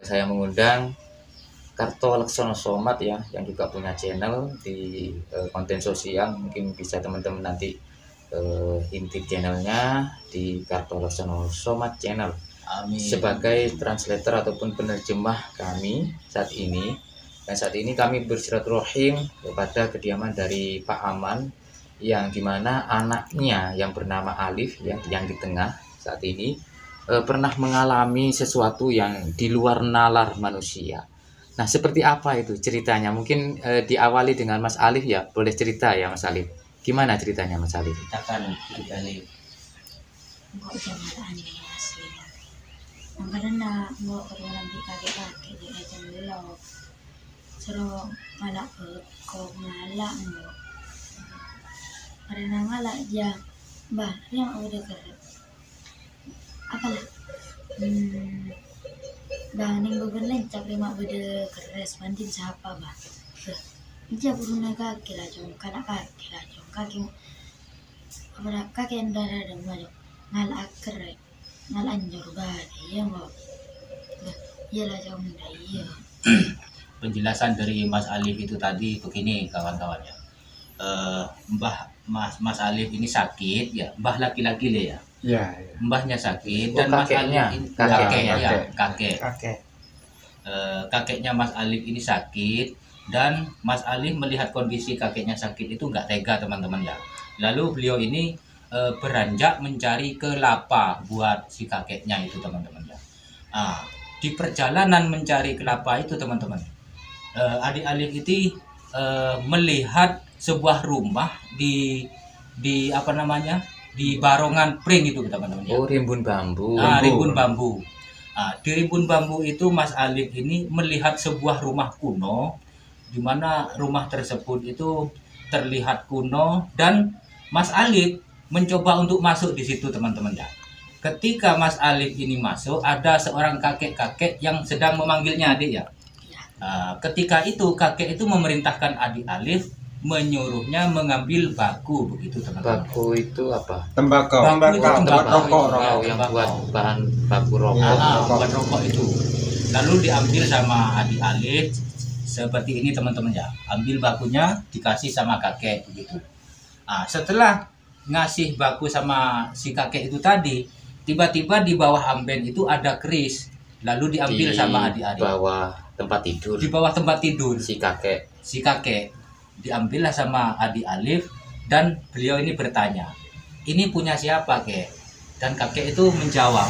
saya mengundang Karto Laksono Somad ya, yang juga punya channel di konten sosial. Mungkin bisa teman-teman nanti intip channelnya di Karto Laksono Somad channel. Amin. Sebagai translator ataupun penerjemah kami saat ini. Dan saat ini kami bersilaturahim kepada kediaman dari Pak Aman, yang dimana anaknya yang bernama Alif ya, yang di tengah saat ini pernah mengalami sesuatu yang di luar nalar manusia. Nah, seperti apa itu ceritanya? Mungkin diawali dengan Mas Alif ya. Boleh cerita ya Mas Alif. Gimana ceritanya Mas Alif? Ceritakan cerita Alif. Kok jangan aneh asli. Karena nggak perlu nanti kakek-kakek di aja belok. Seru malak kok malak nggak. Karena malak ya, bah yang udah keren. Apalah? Ning bebeneng cap lima bede keres banding siapa bah? Dia puruna kaki lah jong, kana kaki lah jong, kaki apa kaki yang darah dan malu ngal akre ngal anjur bah dia mau iya lah jong dah iya. Penjelasan dari Mas Alif itu tadi begini kawan-kawan ya. Mas Alif ini sakit ya, mbah laki-laki le ya. Ya. Mbahnya sakit Oh, dan Mas kakeknya. Alif ini Kakek. kakeknya Mas Alif ini sakit, dan Mas Alif melihat kondisi kakeknya sakit itu nggak tega teman-teman ya. Lalu beliau ini beranjak mencari kelapa buat si kakeknya itu teman-teman ya. Di perjalanan mencari kelapa itu teman-teman, adik Alif itu melihat sebuah rumah di apa namanya, di barongan pring itu teman-teman ya. Oh, rimbun bambu. Rimbun bambu. Di rimbun bambu itu Mas Alif ini melihat sebuah rumah kuno, di mana rumah tersebut itu terlihat kuno, dan Mas Alif mencoba untuk masuk di situ teman-teman ya. Ketika Mas Alif ini masuk, ada seorang kakek-kakek yang sedang memanggilnya adik ya. Ketika itu kakek itu memerintahkan adik Alif, menyuruhnya mengambil baku begitu teman-teman. Baku itu apa? Tembakau. Baku itu tembakau. Yang buat bahan baku rokok. Buat rokok itu. Lalu diambil sama adik Alif seperti ini teman-teman ya. Ambil bakunya, dikasih sama kakek begitu. Setelah ngasih baku sama si kakek itu tadi, tiba-tiba di bawah amben itu ada keris. Lalu diambil sama adik Alif. Di bawah tempat tidur. Di bawah tempat tidur Si kakek. diambillah sama adik Alif, dan beliau ini bertanya, ini punya siapa kek? Dan kakek itu menjawab,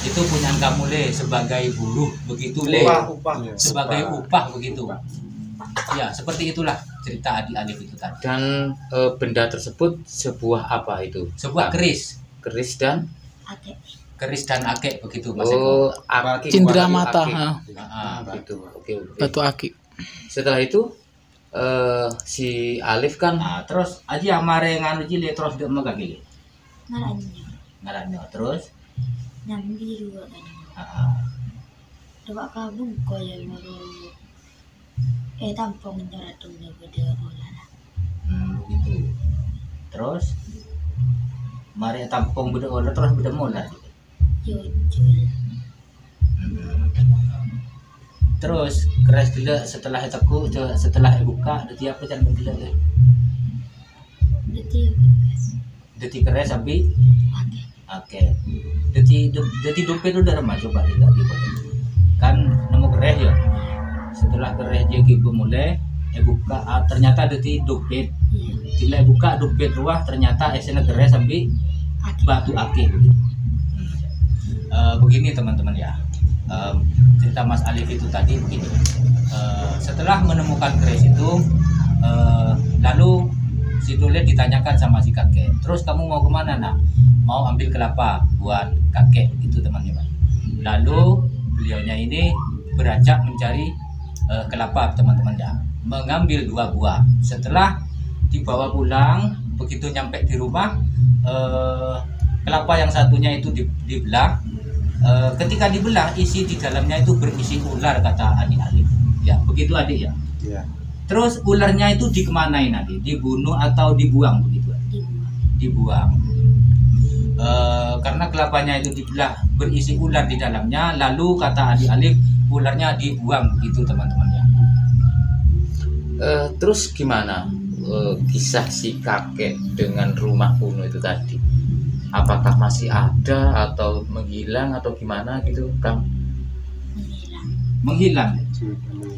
itu punya kamu le, sebagai buruh begitu le, sebagai upah begitu. Ya, seperti itulah cerita adik Alif itu tadi. Dan benda tersebut sebuah apa itu? Sebuah keris dan Ate. keris dan akek begitu Mas oh, Eko. aki. Cindera Batu mata, aki. Gitu. Oke. batu aki. Setelah itu si Alif kan Terus aja mare nganu cile terus dia megagi Ngalanyo. ngaranyo terus Nyambi dua kan. Dua kabung ko yang baru tampong nyaradong na bede olah. begitu. Terus mari tampung beda olah terus beda mola. Jujur. Terus keras dulu setelah teku, setelah buka deti apa jangan gila ya. Deti keras sampai oke. Deti dompet udah remah coba lihat di bawah. Kan nemu keras ya. Setelah keras jadi mulai buka ternyata deti dompet. Tidak buka dompet ruah ternyata esena keras sampai batu akik. Begini teman-teman ya. Cerita Mas Alif itu tadi begini. Setelah menemukan keris itu, lalu si Dole ditanyakan sama si kakek, terus kamu mau kemana nak? Mau ambil kelapa buat kakek itu teman-teman. Lalu beliaunya ini beranjak mencari kelapa teman-teman ya, mengambil 2 buah. Setelah dibawa pulang, begitu nyampe di rumah, kelapa yang satunya itu dibelah. Ketika dibelah, isi di dalamnya itu berisi ular kata adik Alif. Ya begitu adik ya. Ya. Terus ularnya itu dikemanain adik? Dibunuh atau dibuang begitu? Dibuang. Dibuang. karena kelapanya itu dibelah berisi ular di dalamnya, lalu kata adik Alif ularnya dibuang gitu teman-teman ya. Terus gimana kisah si kakek dengan rumah kuno itu tadi? Apakah masih ada atau menghilang atau gimana gitu, Kang? Menghilang.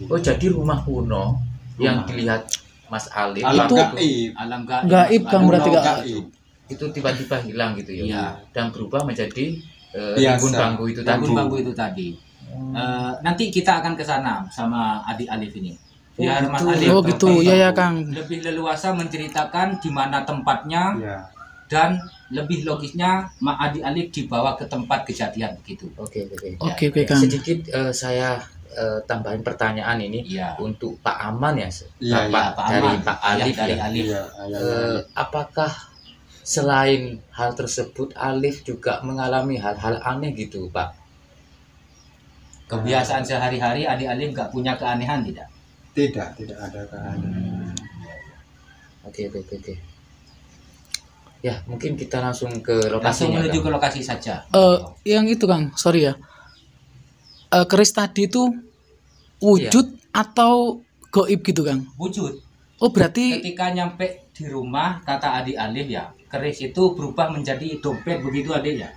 Oh, jadi rumah kuno yang dilihat Mas Alif Alam itu gaib. Alam gaib. Gaib Kang berarti Alam Kang. gaib. itu tiba-tiba hilang gitu ya. Iya. Dan berubah menjadi Biasa. rimbun bambu itu tadi. Bambu itu tadi. Nanti kita akan ke sana sama adik Alif ini. Biar Mas gitu. Alif Oh gitu, ya Kang. lebih leluasa menceritakan di mana tempatnya Ya. dan lebih logisnya adik Alif dibawa ke tempat kejadian begitu. Oke. Oke Kang. Sedikit saya tambahin pertanyaan ini Iya. untuk Pak Aman ya, Iya, Bapak Pak dari Aman. Pak Ayah Alif dari ya. Alif. Iya, Apakah selain hal tersebut Alif juga mengalami hal-hal aneh gitu, Pak? Kebiasaan sehari-hari adik Alif nggak punya keanehan tidak? tidak ada kan. Oke. Ya, mungkin kita langsung ke Langsung lokasinya. menuju Kang. ke lokasi saja. Yang itu Kang, sorry ya. Keris tadi itu wujud atau goib gitu Kang? Wujud. Oh berarti Ketika nyampe di rumah kata adik Alif ya, keris itu berubah menjadi dompet begitu adik ya.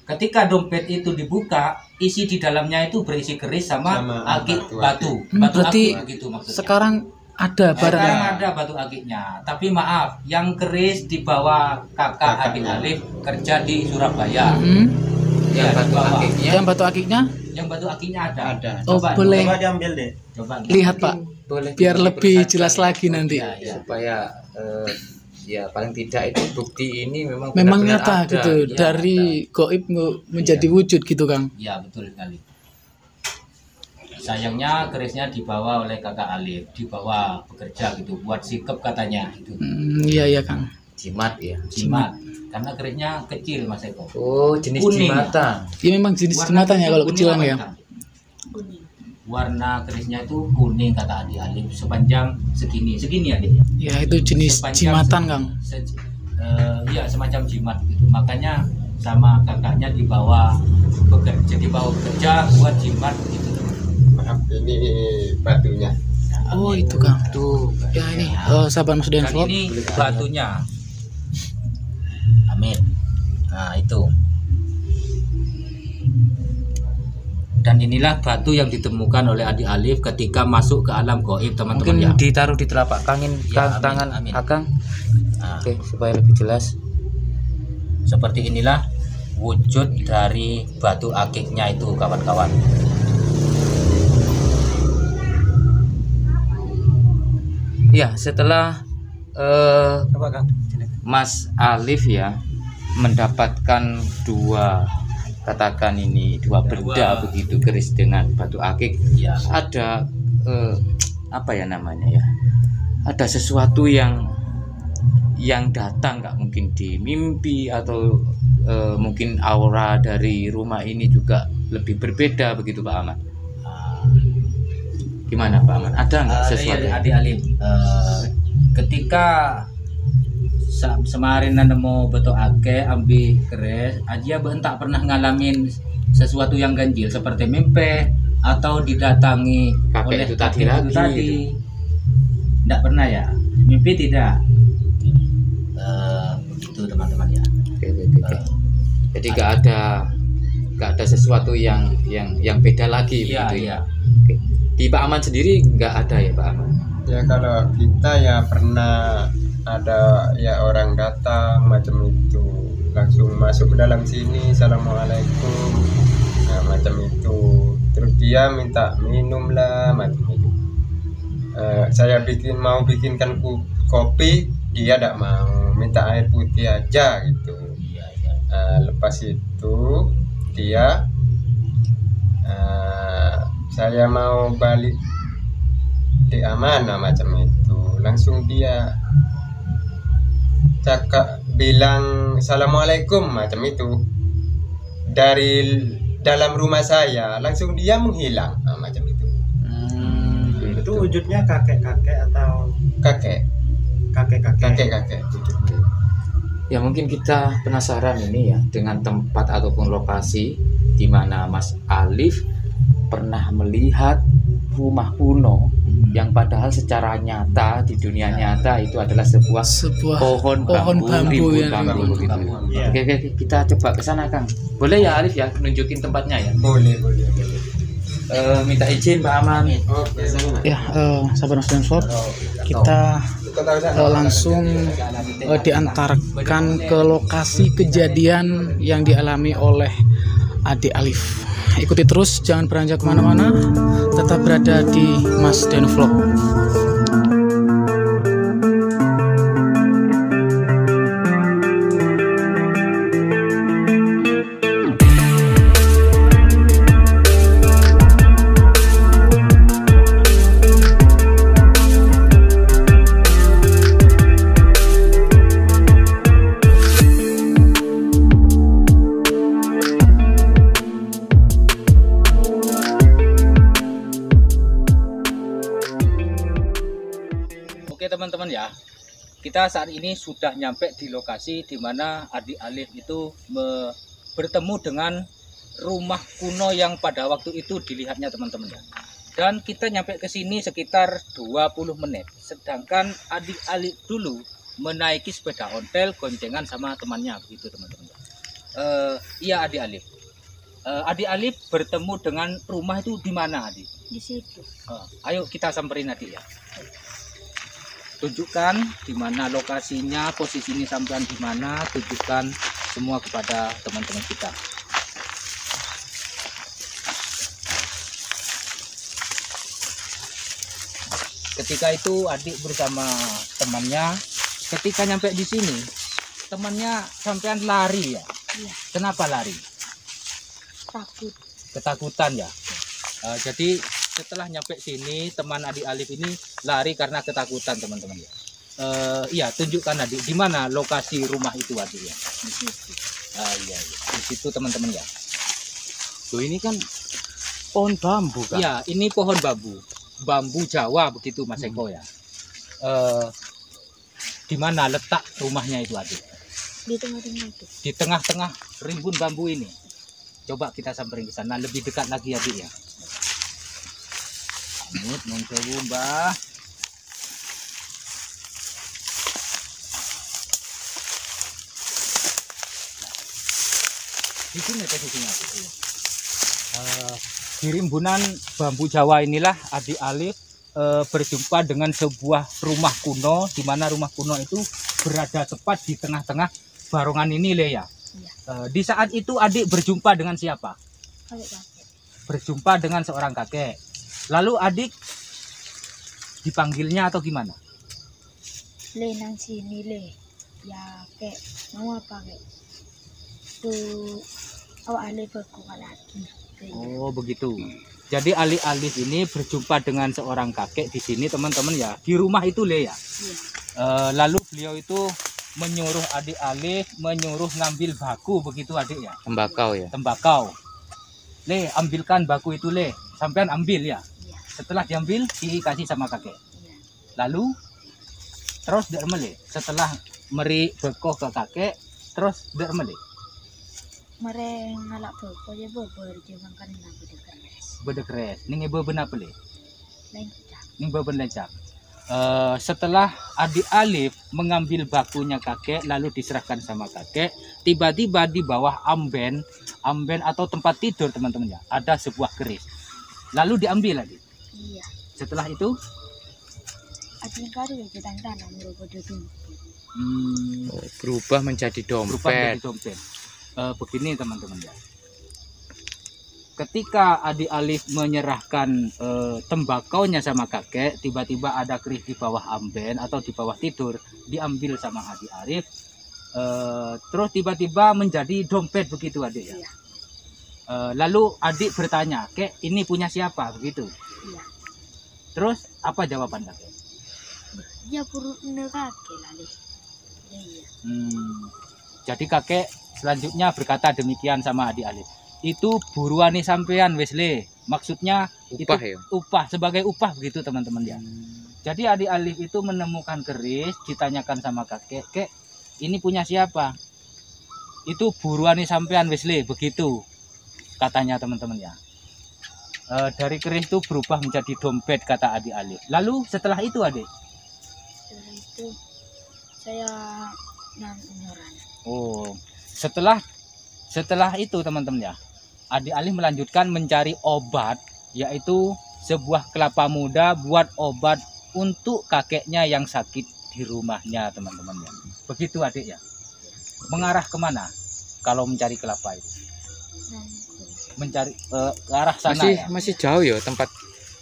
Ketika dompet itu dibuka, isi di dalamnya itu berisi keris sama akik batu. Batu berarti akik begitu maksudnya. sekarang ada barang. Sekarang ada batu akiknya. Tapi maaf, yang keris dibawa kakak adik Alif kerja di Surabaya. Yang Ya, batu dibawa. akiknya Yang batu akiknya? Yang batu akiknya ada. Oh Coba, boleh. Coba diambil deh. Coba. Lihat Pak, boleh biar kita lebih diperlihatkan jelas ya. lagi nanti. Ya, ya. Supaya ya paling tidak itu bukti ini memang Memang benar-benar nyata ada. gitu, Iya, dari goib menjadi wujud gitu Kang. Ya betul sekali. Sayangnya kerisnya dibawa oleh kakak Alif, dibawa bekerja gitu, buat sikep katanya itu. Iya Kang. Jimat ya. Jimat. Karena kerisnya kecil Mas Eko. Oh, jenis Kuning. jimatan. Iya memang jenis Warna jematannya kalau kuning kecilan apa ya. hitam? Kuning. Warna kerisnya itu kuning kata adik Alif, sepanjang segini adik. Ya itu jenis Sepanjang jimatan segini. Kang. Iya semacam jimat gitu. Makanya sama kakaknya dibawa bekerja buat jimat gitu. Maaf, ini batunya. Oh itu Kang. Tuh. Ya ini sahabat Mas Dan Denvlog. ini batunya. Amin. Nah itu. Dan inilah batu yang ditemukan oleh adik Alif ketika masuk ke alam gaib teman-teman ya. Ditaruh di telapak Ya, amin, tangan amin. Akang. Nah, Oke, supaya lebih jelas. seperti inilah wujud dari batu akiknya itu kawan-kawan. Ya, setelah Coba Kang. Sini. Mas Alif ya mendapatkan dua, katakan ini dua benda begitu, keris dengan batu akik, Ya. ada apa ya namanya ya, ada sesuatu yang datang, nggak mungkin di mimpi atau mungkin aura dari rumah ini juga lebih berbeda begitu Pak Ahmad. Gimana Pak Ahmad, ada nggak sesuatu? Adik Alif, ketika semarin nemu beto ake ambil keris aja bentak pernah ngalamin sesuatu yang ganjil seperti mimpi atau didatangi Kakek oleh itu tadi kakek itu lagi tadi. Tidak pernah ya, mimpi tidak. Begitu teman-teman ya. Oke. Jadi nggak ada sesuatu yang beda lagi Iya, begitu iya. ya. Oke. Di Pak Aman sendiri nggak ada ya Pak Aman? Ya kalau kita ya pernah ada ya orang datang macam itu, langsung masuk ke dalam sini, assalamualaikum, nah macam itu, terus dia minta minum lah macam itu. Saya mau bikinkan kopi, dia tidak mau, minta air putih aja gitu. Iya, iya. Lepas itu dia saya mau balik di amanah macam itu, langsung dia cakap bilang assalamualaikum macam itu dari dalam rumah saya, langsung dia menghilang macam itu. Itu wujudnya kakek-kakek atau kakek kakek-kakek? wujudnya. Ya mungkin kita penasaran ini ya dengan tempat ataupun lokasi di mana Mas Alif pernah melihat rumah kuno yang padahal secara nyata di dunia nyata itu adalah sebuah pohon bambu, rimbun ya. bambu begitu. Iya. Oke, kita coba ke sana Kang. Boleh ya Alif ya nunjukin tempatnya ya? Boleh. Minta izin Pak Aman. Ya, sahabat Mas Danford, kita langsung diantarkan ke lokasi kejadian yang dialami oleh adik Alif. Ikuti terus, jangan beranjak kemana-mana, tetap berada di Mas Den Vlog. Oke teman-teman ya, kita saat ini sudah nyampe di lokasi di mana adik Alif itu bertemu dengan rumah kuno yang pada waktu itu dilihatnya teman-teman ya. Dan kita nyampe ke sini sekitar 20 menit. Sedangkan adik Alif dulu menaiki sepeda ontel goncengan sama temannya begitu teman-teman ya. Iya adik Alif. Adik Alif bertemu dengan rumah itu di mana adik? Di situ. Ayo kita samperin adik ya. Tunjukkan di mana lokasinya, posisinya sampean di mana, tunjukkan semua kepada teman-teman kita. Ketika itu adik bersama temannya, ketika nyampe di sini, temannya sampean lari ya. Iya. Kenapa lari? Takut. Ketakutan ya. Jadi setelah nyampe sini teman adik Alif ini lari karena ketakutan teman-teman ya. Iya tunjukkan adik di mana lokasi rumah itu adik ya. Di situ. Iya di situ teman-teman ya. Loh ini kan pohon bambu kan? Iya ini pohon bambu Jawa begitu Mas Eko ya. Di mana letak rumahnya itu adik? Di tengah-tengah itu. Di tengah-tengah rimbun bambu ini. Coba kita samperin ke sana lebih dekat lagi adik ya. Amit nunggu Mbah. Di sini posisinya. Di rimbunan bambu Jawa inilah adik Alif berjumpa dengan sebuah rumah kuno, di mana rumah kuno itu berada tepat di tengah-tengah barongan ini Le ya. Iya. Di saat itu adik berjumpa dengan siapa? Kakek. Berjumpa dengan seorang kakek. Lalu adik dipanggilnya atau gimana? Le nang sini le. Ya kek mau apa kek? Tuh awak Ale berkuat lagi. Oh begitu. Jadi Alif ini berjumpa dengan seorang kakek di sini teman-teman ya. Di rumah itu Le ya. Iya. Lalu beliau itu menyuruh adik Alif menyuruh ngambil baku begitu adik ya. Tembakau ya. Tembakau. Le ambilkan baku itu Le. Sampean ambil ya. Iya. Setelah diambil dikasih sama kakek. Iya. Lalu terus dermele. Setelah meri bekoh ke kakek terus dermele. Mereka ngalak berko ya berjuang kan nak berkeras. Bedekres. Ning ibu benar pele. Lencah. Ning beben lencak. Setelah adik Alif mengambil bakunya kakek lalu diserahkan sama kakek, tiba-tiba di bawah amben atau tempat tidur teman-teman ya ada sebuah keris. Lalu diambil adik. Iya. Setelah itu Adik kari ya kita tanam merubah duduk. Berubah menjadi berubah dompet. jadi dompet. Begini teman-teman ya. Ketika adik Alif menyerahkan tembakaunya sama kakek, tiba-tiba ada keris di bawah amben atau di bawah tidur, diambil sama adik Alif. Terus tiba-tiba menjadi dompet begitu adik ya. Iya. Lalu adik bertanya, "Kek, ini punya siapa?" begitu. Iya. Terus apa jawaban kakek? Ya perut kakek lah le. Iya. Jadi kakek selanjutnya berkata demikian sama adik Alif. Itu buruane sampean wis le. Maksudnya Upah itu ya? upah sebagai upah begitu teman-teman ya. Jadi adik Alif itu menemukan keris, ditanyakan sama kakek, "Kek, ini punya siapa? Itu buruane sampean wis le, begitu katanya teman-teman ya. Dari keris itu berubah menjadi dompet kata adik Alif. Lalu setelah itu adik? Setelah itu saya nyoran. Oh, setelah itu teman-teman ya, adik Alif melanjutkan mencari obat, yaitu sebuah kelapa muda buat obat untuk kakeknya yang sakit di rumahnya teman-teman ya. Begitu adik ya. Mengarah kemana kalau mencari kelapa itu? Mencari ke arah sana ya. Masih jauh ya tempat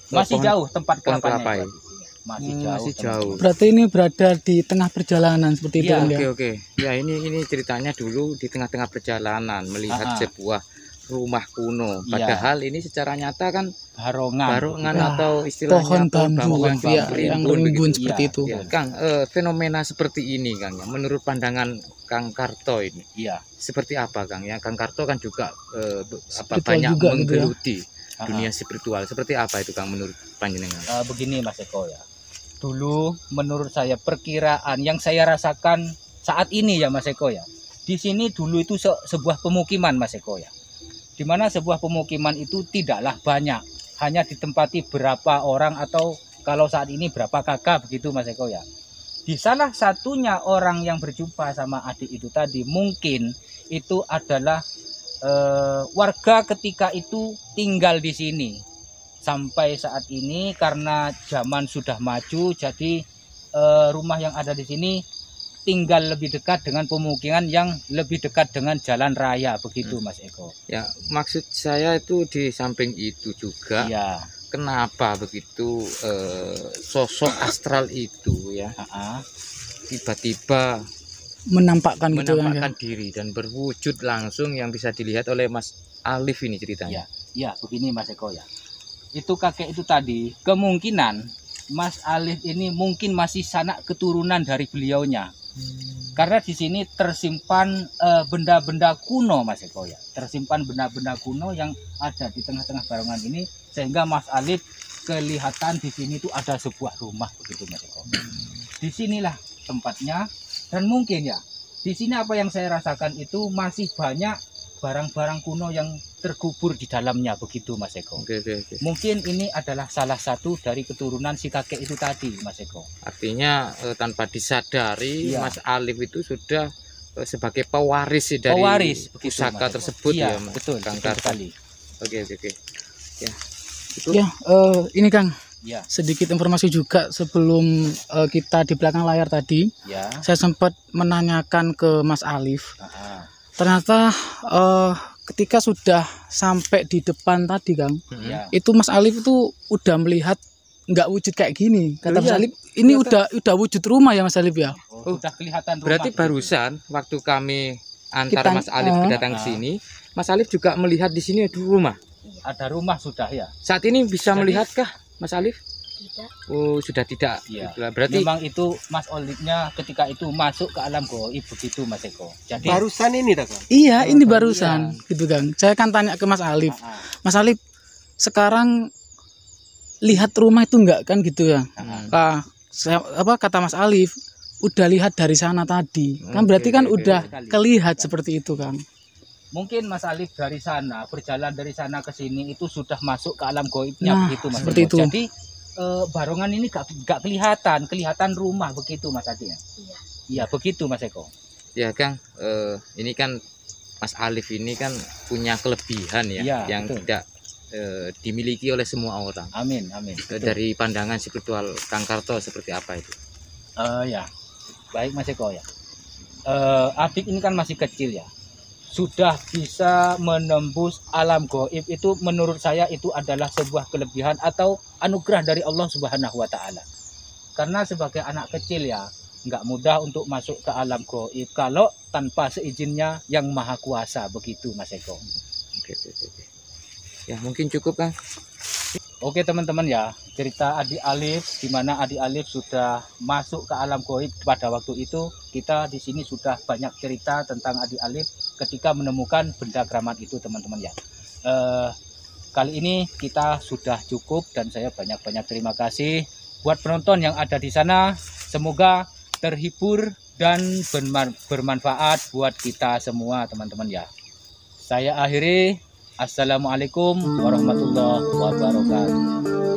Masih pohon- jauh tempat pohon kelapanya kelapa itu, ya? adik. Masih jauh. Masih teman-teman. jauh. Berarti ini berada di tengah perjalanan seperti itu Iya, kan ya? Oke. Ya ini ceritanya dulu di tengah-tengah perjalanan melihat sebuah rumah kuno. Iya. Padahal ini secara nyata kan barongan Ya, atau istilahnya pohon bambu yang ya, yang rimbun begitu. seperti Iya, itu. iya. Kang, fenomena seperti ini Kang ya, menurut pandangan Kang Karto ini Iya. seperti apa Kang ya? Kang Karto kan juga Spiritual banyak juga gitu ya. menggeluti dunia spiritual. Seperti apa itu Kang menurut panjenengan? Begini Mas Eko ya. Dulu menurut saya perkiraan yang saya rasakan saat ini ya Mas Eko ya. Di sini dulu itu sebuah pemukiman Mas Eko ya. Di mana sebuah pemukiman itu tidaklah banyak, hanya ditempati berapa orang atau kalau saat ini berapa kakak begitu Mas Eko ya. Di salah satunya orang yang berjumpa sama adik itu tadi mungkin itu adalah warga ketika itu tinggal di sini. Sampai saat ini karena zaman sudah maju, jadi rumah yang ada di sini tinggal lebih dekat dengan pemukiman yang lebih dekat dengan jalan raya begitu Mas Eko. Ya, maksud saya itu di samping itu juga Iya. kenapa begitu sosok astral itu ya tiba-tiba Menampakkan gitu kan ya? menampakkan diri dan berwujud langsung yang bisa dilihat oleh Mas Alif ini ceritanya. Ya, begini Mas Eko ya. Itu kakek itu tadi kemungkinan Mas Alif ini mungkin masih sanak keturunan dari beliaunya. Karena di sini tersimpan benda-benda kuno Mas Eko ya. Tersimpan benda-benda kuno yang ada di tengah-tengah barongan ini sehingga Mas Alif kelihatan di sini tuh ada sebuah rumah begitu Mas Eko. Di sinilah tempatnya dan mungkin ya di sini apa yang saya rasakan itu masih banyak barang-barang kuno yang terkubur di dalamnya begitu Mas Eko. Oke. Mungkin ini adalah salah satu dari keturunan si kakek itu tadi Mas Eko. Artinya tanpa disadari Iya. Mas Alif itu sudah sebagai pewaris dari Pewaris begitu, pusaka Mas Eko. tersebut Iya, ya Mas betul, Kang betul Karto. sekali. Oke. Ya. Itu Ya, ini Kang, Ya, sedikit informasi juga sebelum kita di belakang layar tadi, ya. saya sempat menanyakan ke Mas Alif. Ah, Ternyata ketika sudah sampai di depan tadi Kang, ya. itu Mas Alif itu udah melihat nggak wujud kayak gini. Kata Oh, Mas iya. Alif, ini udah wujud rumah ya Mas Alif ya? Oh, sudah kelihatan rumah. berarti begitu. barusan waktu kami antar Kita- Mas Alif datang ke sini, Mas Alif juga melihat di sini ada rumah. Ada rumah sudah ya. Saat ini bisa Jadi- melihatkah Mas Alif? Tidak. Oh, sudah tidak. Iya. Berarti Memang itu Mas Olifnya ketika itu masuk ke alam goib begitu Mas Eko. Jadi Barusan ini dah, Kang. Iya, ini baru- barusan gitu Kang. Saya kan tanya ke Mas Alif. ah, Mas Alif, sekarang lihat rumah itu enggak kan gitu ya? ah, Nah, kata Mas Alif, udah lihat dari sana tadi. Kan berarti kan Oke. udah kelihat seperti itu kan. mungkin Mas Alif dari sana berjalan dari sana ke sini itu sudah masuk ke alam goibnya Nah, begitu Mas seperti Eko. itu. Jadi barongan ini gak kelihatan rumah begitu Mas Adi ya. Iya. Iya begitu Mas Eko. ya Kang, ini kan Mas Alif ini kan punya kelebihan ya, Iya, yang betul. tidak dimiliki oleh semua orang. Amin amin. Betul. Dari pandangan spiritual Kang Karto seperti apa itu? Ya baik Mas Eko ya. Adik ini kan masih kecil ya. Sudah bisa menembus alam goib itu menurut saya itu adalah sebuah kelebihan atau anugerah dari Allah Subhanahu wa taala. Karena sebagai anak kecil ya nggak mudah untuk masuk ke alam goib kalau tanpa seizinnya yang maha kuasa begitu Mas Eko. Oke. Ya mungkin cukup Kang. Oke teman-teman ya, cerita Adik Alif di mana Adik Alif sudah masuk ke alam goib pada waktu itu. Kita di sini sudah banyak cerita tentang Adik Alif ketika menemukan benda keramat itu teman-teman ya. Kali ini kita sudah cukup dan saya banyak-banyak terima kasih buat penonton yang ada di sana. Semoga terhibur dan bermanfaat buat kita semua teman-teman ya. Saya akhiri. Assalamualaikum warahmatullahi wabarakatuh.